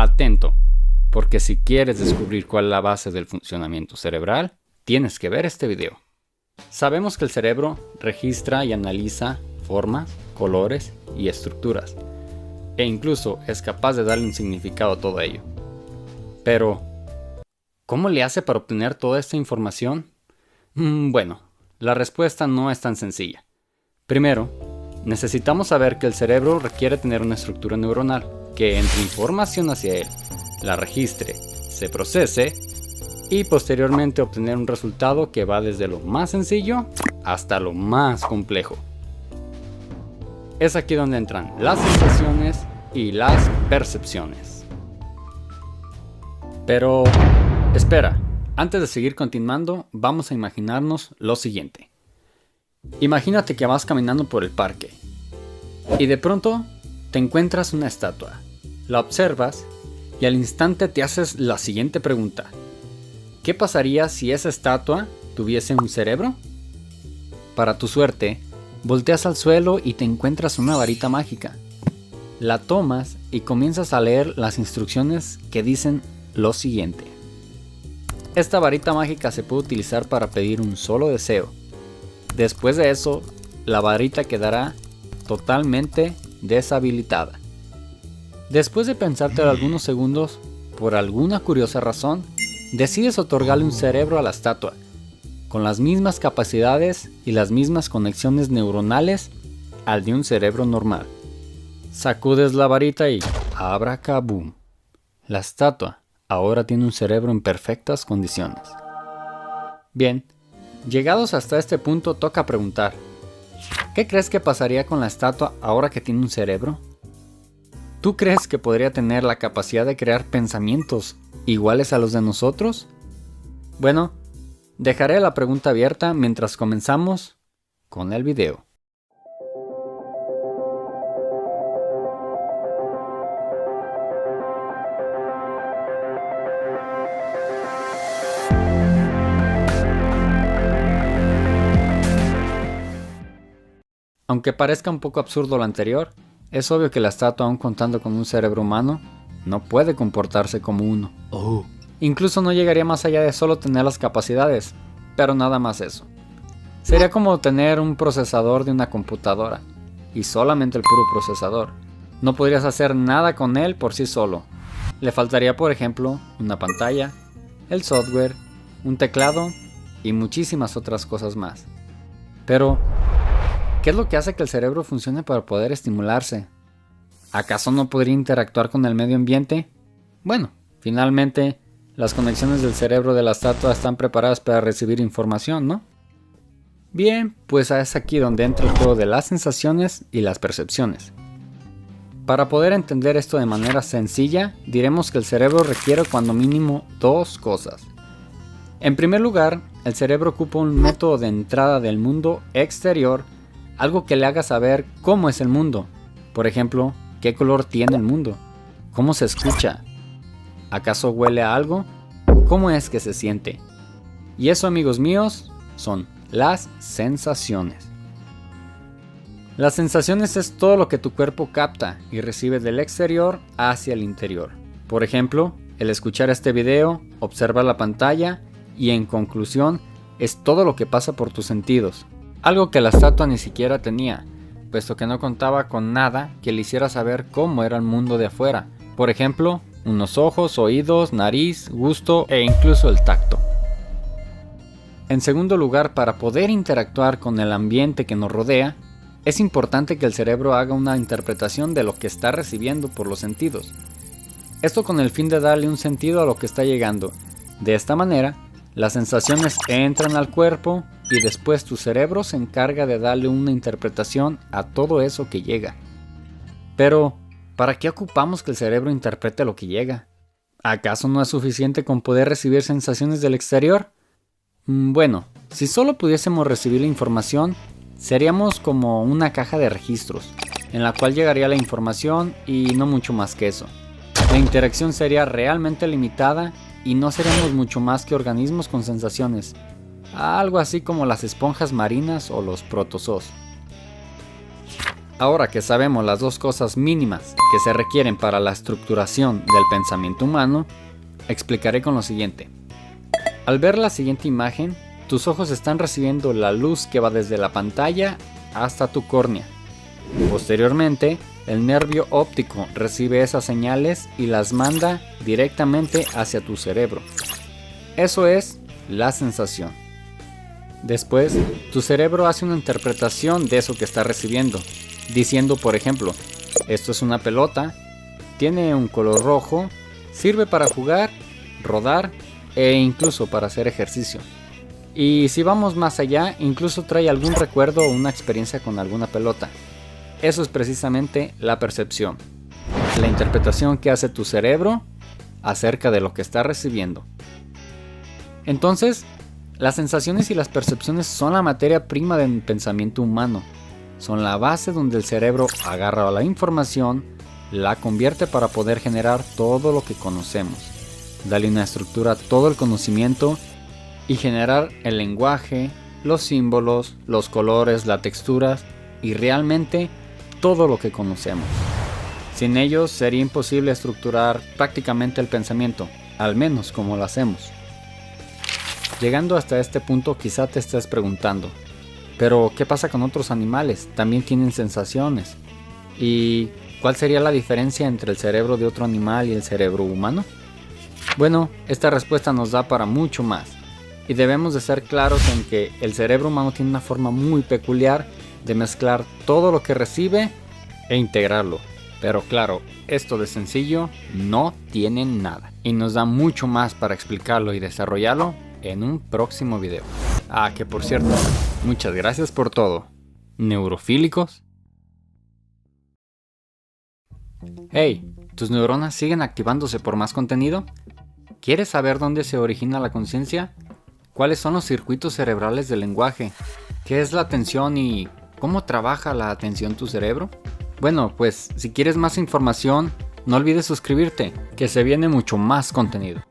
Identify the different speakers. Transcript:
Speaker 1: atento, porque si quieres descubrir cuál es la base del funcionamiento cerebral, tienes que ver este video. Sabemos que el cerebro registra y analiza formas, colores y estructuras, e incluso es capaz de darle un significado a todo ello. Pero, ¿cómo le hace para obtener toda esta información? Bueno, la respuesta no es tan sencilla. Primero, necesitamos saber que el cerebro requiere tener una estructura neuronal que entre información hacia él, la registre, se procese y posteriormente obtener un resultado que va desde lo más sencillo hasta lo más complejo. Es aquí donde entran las sensaciones y las percepciones. Pero, espera, antes de seguir continuando, vamos a imaginarnos lo siguiente. Imagínate que vas caminando por el parque y de pronto te encuentras una estatua. La observas y al instante te haces la siguiente pregunta. ¿Qué pasaría si esa estatua tuviese un cerebro? Para tu suerte, volteas al suelo y te encuentras una varita mágica. La tomas y comienzas a leer las instrucciones que dicen lo siguiente. Esta varita mágica se puede utilizar para pedir un solo deseo. Después de eso, la varita quedará totalmente deshabilitada. Después de pensártelo algunos segundos, por alguna curiosa razón, decides otorgarle un cerebro a la estatua, con las mismas capacidades y las mismas conexiones neuronales al de un cerebro normal. Sacudes la varita y abracabum. La estatua ahora tiene un cerebro en perfectas condiciones. Bien, llegados hasta este punto toca preguntar, ¿qué crees que pasaría con la estatua ahora que tiene un cerebro? ¿Tú crees que podría tener la capacidad de crear pensamientos iguales a los de nosotros? Bueno, dejaré la pregunta abierta mientras comenzamos con el video. Aunque parezca un poco absurdo lo anterior, es obvio que la estatua, aun contando con un cerebro humano, no puede comportarse como uno. Incluso no llegaría más allá de solo tener las capacidades, pero nada más eso. Sería como tener un procesador de una computadora, y solamente el puro procesador. No podrías hacer nada con él por sí solo. Le faltaría, por ejemplo, una pantalla, el software, un teclado y muchísimas otras cosas más. Pero, ¿qué es lo que hace que el cerebro funcione para poder estimularse? ¿Acaso no podría interactuar con el medio ambiente? Bueno, finalmente, las conexiones del cerebro de la estatua están preparadas para recibir información, ¿no? Bien, pues es aquí donde entra el juego de las sensaciones y las percepciones. Para poder entender esto de manera sencilla, diremos que el cerebro requiere cuando mínimo dos cosas. En primer lugar, el cerebro ocupa un método de entrada del mundo exterior, algo que le haga saber cómo es el mundo. Por ejemplo, ¿qué color tiene el mundo? ¿Cómo se escucha? ¿Acaso huele a algo? ¿Cómo es que se siente? Y eso, amigos míos, son las sensaciones. Las sensaciones es todo lo que tu cuerpo capta y recibe del exterior hacia el interior. Por ejemplo, el escuchar este video, observar la pantalla y en conclusión, es todo lo que pasa por tus sentidos. Algo que la estatua ni siquiera tenía, puesto que no contaba con nada que le hiciera saber cómo era el mundo de afuera. Por ejemplo, unos ojos, oídos, nariz, gusto e incluso el tacto. En segundo lugar, para poder interactuar con el ambiente que nos rodea, es importante que el cerebro haga una interpretación de lo que está recibiendo por los sentidos. Esto con el fin de darle un sentido a lo que está llegando. De esta manera, las sensaciones entran al cuerpo y después tu cerebro se encarga de darle una interpretación a todo eso que llega. Pero, ¿para qué ocupamos que el cerebro interprete lo que llega? ¿Acaso no es suficiente con poder recibir sensaciones del exterior? Bueno, si solo pudiésemos recibir la información, seríamos como una caja de registros, en la cual llegaría la información y no mucho más que eso. La interacción sería realmente limitada y no seríamos mucho más que organismos con sensaciones, algo así como las esponjas marinas o los protozoos. Ahora que sabemos las dos cosas mínimas que se requieren para la estructuración del pensamiento humano, explicaré con lo siguiente. Al ver la siguiente imagen, tus ojos están recibiendo la luz que va desde la pantalla hasta tu córnea. Posteriormente, el nervio óptico recibe esas señales y las manda directamente hacia tu cerebro. Eso es la sensación. Después, tu cerebro hace una interpretación de eso que está recibiendo, diciendo, por ejemplo, esto es una pelota, tiene un color rojo, sirve para jugar, rodar e incluso para hacer ejercicio. Y si vamos más allá, incluso trae algún recuerdo o una experiencia con alguna pelota. Eso es precisamente la percepción, la interpretación que hace tu cerebro acerca de lo que está recibiendo. Entonces, las sensaciones y las percepciones son la materia prima del pensamiento humano. Son la base donde el cerebro agarra la información, la convierte para poder generar todo lo que conocemos, darle una estructura a todo el conocimiento y generar el lenguaje, los símbolos, los colores, las texturas y realmente todo lo que conocemos. Sin ellos sería imposible estructurar prácticamente el pensamiento, al menos como lo hacemos. Llegando hasta este punto quizá te estés preguntando, pero ¿qué pasa con otros animales? También tienen sensaciones. ¿Y cuál sería la diferencia entre el cerebro de otro animal y el cerebro humano? Bueno, esta respuesta nos da para mucho más. Y debemos de ser claros en que el cerebro humano tiene una forma muy peculiar de mezclar todo lo que recibe e integrarlo. Pero claro, esto de sencillo no tiene nada. Y nos da mucho más para explicarlo y desarrollarlo en un próximo video. Ah, que por cierto, muchas gracias por todo. ¿Neurofílicos? Hey, ¿tus neuronas siguen activándose por más contenido? ¿Quieres saber dónde se origina la conciencia? ¿Cuáles son los circuitos cerebrales del lenguaje? ¿Qué es la atención y cómo trabaja la atención tu cerebro? Bueno, pues si quieres más información, no olvides suscribirte, que se viene mucho más contenido.